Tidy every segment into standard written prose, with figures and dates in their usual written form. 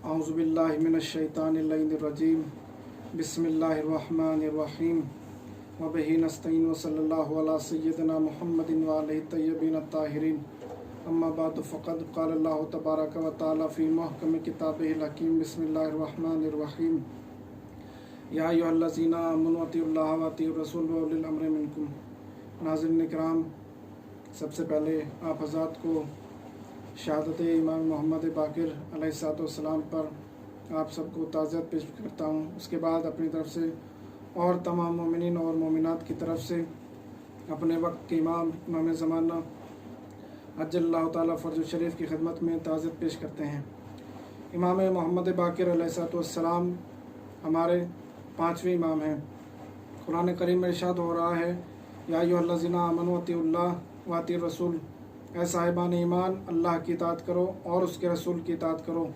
अऊज़ु बिल्लाहि मिनश्शैतानिर्रजीम बिस्मिल्लाहिर्रहमानिर्रहीम व बिही नस्तईन व सल्लल्लाहु अला सय्यदिना मुहम्मदिन व आलिहि तय्यबीन अत्ताहिरीन अम्मा बाद फ़क़द क़ाल अल्लाहु तबारक व तआला फ़ी मुहकम किताबिहिल हकीम बिस्मिल्लाहिर्रहमानिर्रहीम या अय्युहल्लज़ीना आमनू अतिउल्लाह व अतिउर रसूल व उलिल अम्रि मिनकुम। नाज़रीन इकराम, सबसे पहले आप हज़रात को शहादत इमाम मोहम्मद बाक़िर अलैहिस्सलाम पर आप सबको ताज़ियत पेश करता हूँ। उसके बाद अपनी तरफ से और तमाम मोमिनीन और मोमिनात की तरफ से अपने वक्त के इमाम ज़माना अज्जलल्लाहु ताला फ़र्ज शरीफ की खिदमत में ताज़ियत पेश करते हैं। इमाम मोहम्मद बाक़िर अलैहिस्सलाम हमारे पाँचवें इमाम हैं। कुरान करीम में इरशाद हो रहा है, या अय्युहल्लज़ीना आमनू अतिउल्लाह व अतिउर रसूल, ऐ साहिबान ईमान, अल्लाह की इताअत करो और उसके रसूल की इताअत करो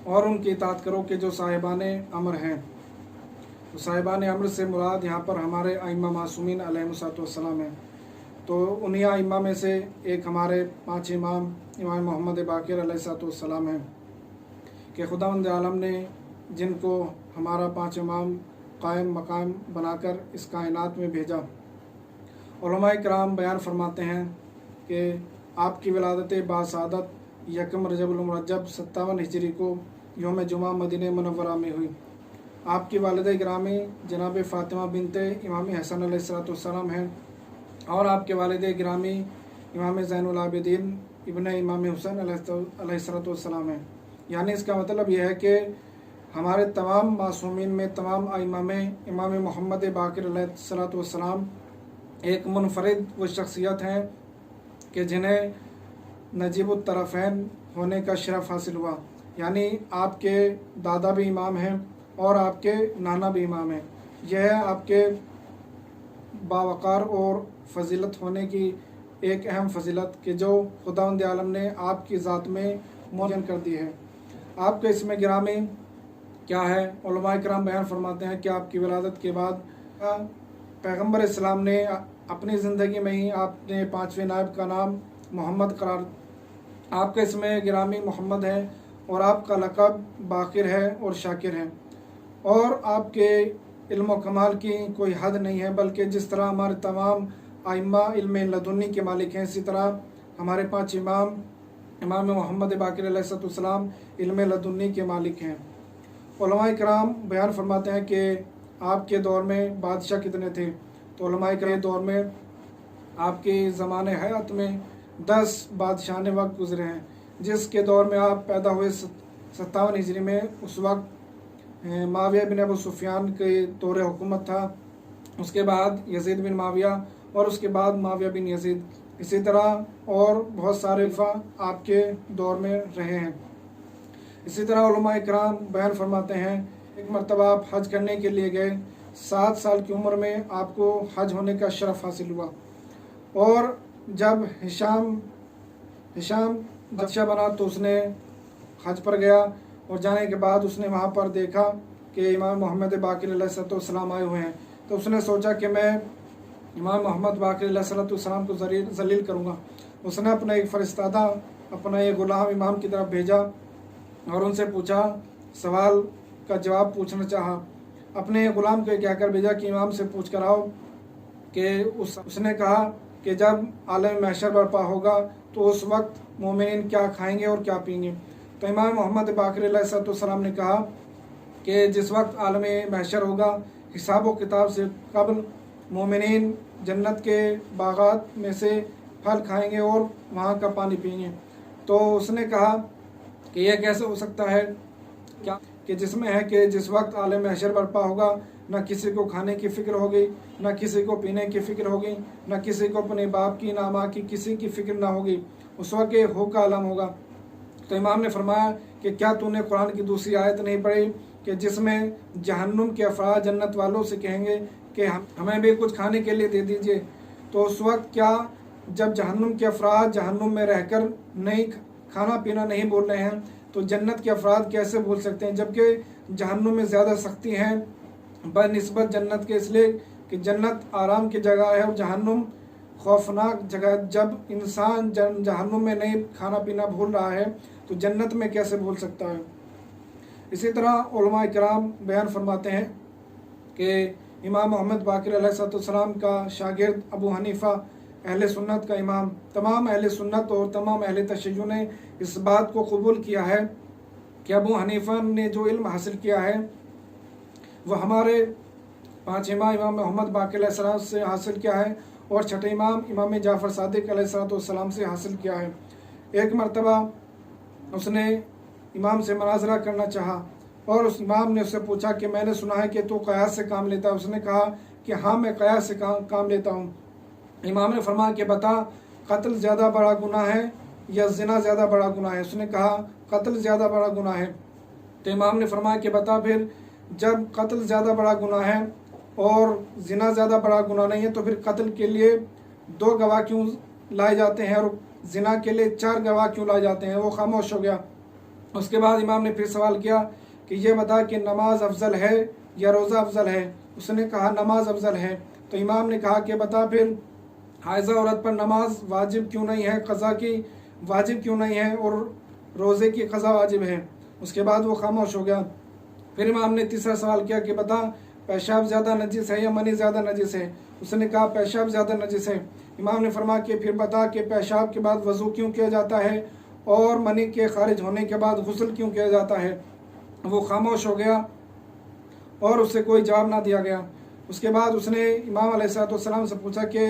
और उनकी इताअत करो कि जो साहिबान अमर हैं। तो साहिबान अमर से मुराद यहाँ पर हमारे आइम्मा मासूमीन अलैहिमुस्सलाम हैं। तो उन्हीं आइम्मा में से एक हमारे पाँच इमाम मोहम्मद बाक़िर अलैहिस्सलाम हैं कि खुदावंद आलम ने जिनको हमारा पाँच इमाम कायम मकाम बनाकर इस कायनात में भेजा। उलमाए किराम बयान फरमाते हैं कि आपकी विलादत बासादत यकम रजबुल मुरज्जब 57 हिजरी को यौम जुमा मदीने मुनव्वरा में हुई। आपकी वालिदा गिरामी जनाब फ़ातिमा बिनते इमाम हसन अलैहिस्सलाम हैं और आपके वालिद गिरामी इमाम ज़ैनुल आबिदीन इब्न इमाम हुसैन अलैहिस्सलाम हैं। यानी इसका मतलब यह है कि हमारे तमाम मासूमीन में, तमाम आइम्मा में इमाम मोहम्मद बाक़िर अलैहिस्सलाम एक मुनफरिद वो शख्सियत हैं कि जिन्हें नजीबुत तरफ़ैन होने का शरफ़ हासिल हुआ। यानी आपके दादा भी इमाम हैं और आपके नाना भी इमाम हैं। यह है आपके बावक़ार और फ़जीलत होने की एक अहम फ़जीलत कि जो खुदावंद आलम ने आपकी ज़ात में मुअय्यन कर दी है। आपके इसमें गिरामी क्या है? उलमाए किराम बयान फरमाते हैं कि आपकी विलादत के बाद पैगम्बर इस्लाम ने अपनी ज़िंदगी में ही आपने पाँचवें नायब का नाम मोहम्मद करार, आपके इसमें गिरामी मोहम्मद है और आपका लक़ब बाक़िर है और शाकिर है। और आपके इल्म व कमाल की कोई हद नहीं है, बल्कि जिस तरह हमारे तमाम आइम्मा इल्म लदुन्नी के मालिक हैं, इसी तरह हमारे पाँच इमाम मोहम्मद बाक़िर अलैहिस्सलाम इल्म लदुन्नी के मालिक हैं। उलमाए किराम बयान फरमाते हैं कि आपके दौर में बादशाह कितने थे? तो उलमाए किराम दौर में आपके ज़माने हयात में 10 बादशाह वक्त गुज़रे हैं। जिसके दौर में आप पैदा हुए 57 हिजरी में, उस वक्त माविया बिन अबू सुफियान के दौर हुकूमत था। उसके बाद यजीद बिन माविया और उसके बाद माविया बिन यजीद, इसी तरह और बहुत सारे खलीफा आपके दौर में रहे हैं। इसी तरह उलमाए किराम बयान फरमाते हैं, एक मरतबा आप हज करने के लिए गए। 7 साल की उम्र में आपको हज होने का शरफ़ हासिल हुआ और जब हिशाम बादशाह बना तो उसने हज पर गया और जाने के बाद उसने वहाँ पर देखा कि इमाम मोहम्मद बाक़िर अलैहिस्सलाम आए हुए हैं। तो उसने सोचा कि मैं इमाम मोहम्मद बाक़िर अलैहिस्सलाम को जलील करूँगा। उसने अपना एक फ़रिश्तादा, अपना एक ग़ुलाम इमाम की तरफ भेजा और उनसे पूछा, सवाल का जवाब पूछना चाहा। अपने ग़ुलाम को कहकर भेजा कि इमाम से पूछ कर आओ कि उसने कहा कि जब आलम महशर बर्पा होगा तो उस वक्त मोमिनीन क्या खाएंगे और क्या पीएंगे। तो इमाम मोहम्मद बाक़िर अलैहिस्सलाम ने कहा कि जिस वक्त आलम महशर होगा, हिसाब व किताब से कबल मोमिनीन जन्नत के बागात में से फल खाएंगे और वहाँ का पानी पिएंगे। तो उसने कहा कि यह कैसे हो सकता है, क्या कि जिसमें है कि जिस वक्त आलम महशर बर्पा होगा, न किसी को खाने की फ़िक्र होगी, न किसी को पीने की फ़िक्र होगी, न किसी को अपने बाप की, ना माँ की, किसी की फ़िक्र ना होगी। उस वक्त हो का आलम होगा। तो इमाम ने फरमाया कि क्या तूने कुरान की दूसरी आयत नहीं पढ़ी कि जिसमें जहन्नुम के अफराद जन्नत वालों से कहेंगे कि हमें भी कुछ खाने के लिए दे दीजिए। तो उस वक्त क्या जब जहन्नुम के अफराद जहन्नुम में रहकर नहीं खाना पीना नहीं बोल रहे हैं, तो जन्नत के अफराद कैसे बोल सकते हैं? जबकि जहन्नुम में ज़्यादा सख्ती है बनिस्बत जन्नत के, इसलिए कि जन्नत आराम की जगह है और जहन्नुम खौफनाक जगह। जब इंसान जहन्नुम में नहीं खाना पीना भूल रहा है तो जन्नत में कैसे भूल सकता है? اسی طرح علماء کرام بیان فرماتے ہیں کہ امام محمد باقر علیہ السلام کا شاگرد ابو حنیفہ اہل سنت کا امام، تمام اہل سنت اور تمام اہل تشیع نے اس بات کو قبول کیا ہے کہ ابو حنیفہ نے جو علم حاصل کیا ہے وہ ہمارے پانچ امام محمد باقر علیہ السلام سے حاصل کیا ہے اور چھٹے امام جعفر صادق علیہ السلام سے حاصل کیا ہے۔ ایک مرتبہ اس نے امام سے مناظرہ کرنا چاہا اور اس امام نے اس سے پوچھا کہ میں نے سنا ہے کہ تو قیاس سے کام لیتا ہے۔ اس نے کہا کہ ہاں میں قیاس سے کام لیتا ہوں۔ امام نے فرمایا کہ بتا قتل زیادہ بڑا گناہ ہے یا زنا زیادہ بڑا گناہ ہے؟ اس نے کہا قتل زیادہ بڑا گناہ ہے۔ تو امام نے فرمایا کہ بتا پھر جب قتل زیادہ بڑا گناہ ہے اور زنا زیادہ بڑا گناہ نہیں ہے تو پھر قتل کے لیے 2 گواہ کیوں لائے جاتے ہیں اور زنا کے لیے 4 گواہ کیوں لائے جاتے ہیں؟ وہ خاموش ہو گیا۔ اس کے بعد امام نے پھر سوال کیا کہ یہ بتا کہ نماز افضل ہے یا روزہ افضل ہے؟ اس نے کہا نماز افضل ہے۔ تو امام نے کہا کہ بتا پھر حائضہ عورت پر نماز واجب کیوں نہیں ہے، قضا کی واجب کیوں نہیں ہے اور روزے کی قضا واجب ہے؟ اس کے بعد وہ خاموش ہو گیا۔ پھر امام نے تیسرا سوال کیا کہ بتا پیشاب زیادہ نجس ہے یا منی زیادہ نجس ہے؟ اس نے کہا پیشاب زیادہ نجس ہے۔ امام نے فرمایا کہ پھر بتا کہ پیشاب کے بعد وضو کیوں کیا جاتا ہے اور منی کے خارج ہونے کے بعد غسل کیوں کیا جاتا ہے؟ وہ خاموش ہو گیا اور اس سے کوئی جواب نہ دیا گیا۔ اس کے بعد اس نے امام علیہ السلام سے پوچھا کہ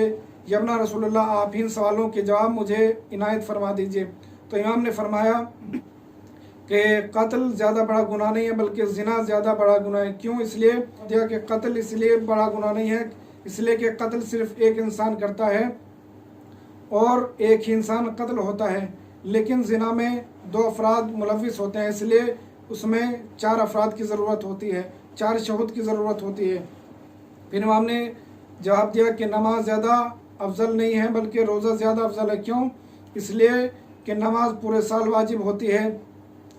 یبنا رسول اللہ آپ ان سوالوں کے جواب مجھے عنایت فرما دیجئے۔ تو امام نے فرمایا کہ قتل زیادہ بڑا گناہ نہیں ہے بلکہ زنا زیادہ بڑا گناہ ہے۔ کیوں؟ اس لیے دیا کہ قتل اس لیے بڑا گناہ نہیں ہے اس لیے کہ قتل صرف ایک انسان کرتا ہے اور ایک ہی انسان قتل ہوتا ہے، لیکن زنا میں 2 افراد ملوث ہوتے ہیں، اس لیے اس میں 4 افراد کی ضرورت ہوتی ہے، 4 شہود کی ضرورت ہوتی ہے۔ پھر امام نے جواب دیا کہ نماز زیادہ افضل نہیں ہے بلکہ روزہ زیادہ افضل ہے۔ کیوں؟ اس لیے کہ نماز پورے سال واجب ہوتی ہے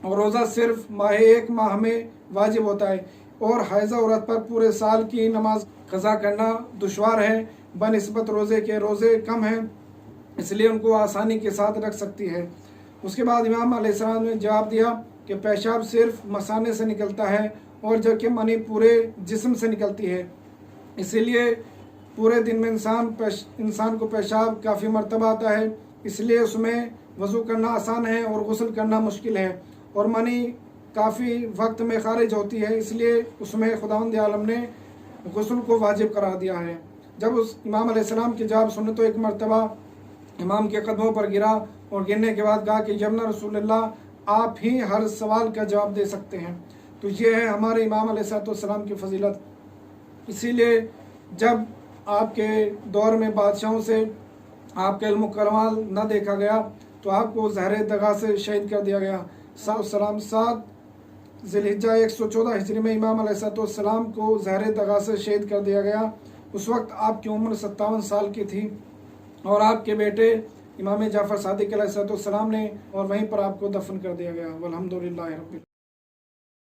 اور روزہ صرف ایک ماہ میں واجب ہوتا ہے، اور حائضہ عورت پر پورے سال کی نماز قضا کرنا دشوار ہے بنسبت روزے کے، روزے کم ہیں اس لیے ان کو آسانی کے ساتھ رکھ سکتی ہے۔ اس کے بعد امام علیہ السلام نے جواب دیا کہ پیشاب صرف مثانے سے نکلتا ہے اور جبکہ منی پورے جسم سے نکلتی ہے، اسی لیے پورے دن میں انسان کو پیشاب کافی مرتبہ آتا ہے، اس لیے اس میں وضو کرنا آسان ہے اور غسل کرنا مشکل ہے، اور منی کافی وقت میں خارج ہوتی ہے، اس لیے اس میں خداوند عالم نے غسل کو واجب قرار دیا ہے۔ جب اس امام علیہ السلام کی جواب سنے تو ایک مرتبہ امام کے قدموں پر گرا اور گرنے کے بعد کہا کہ یبنا رسول اللہ آپ ہی ہر سوال کا جواب دے سکتے ہیں۔ تو یہ ہے ہمارے امام علیہ السلام کی فضیلت۔ اسی لیے جب آپ کے دور میں بادشاہوں سے آپ کا علم و کمال نہ دیکھا گیا تو آپ کو زہر دغا سے شہید کر دیا گیا۔ 7 ذی الحجہ 114 ہجری میں امام علیہ السلام کو زہر دغا سے شہید کر دیا گیا۔ اس وقت آپ کی عمر 57 سال کی تھی اور آپ کے بیٹے امام جعفر صادق علیہ السلام نے اور وہیں پر آپ کو دفن کر دیا گیا۔ والحمدللہ رب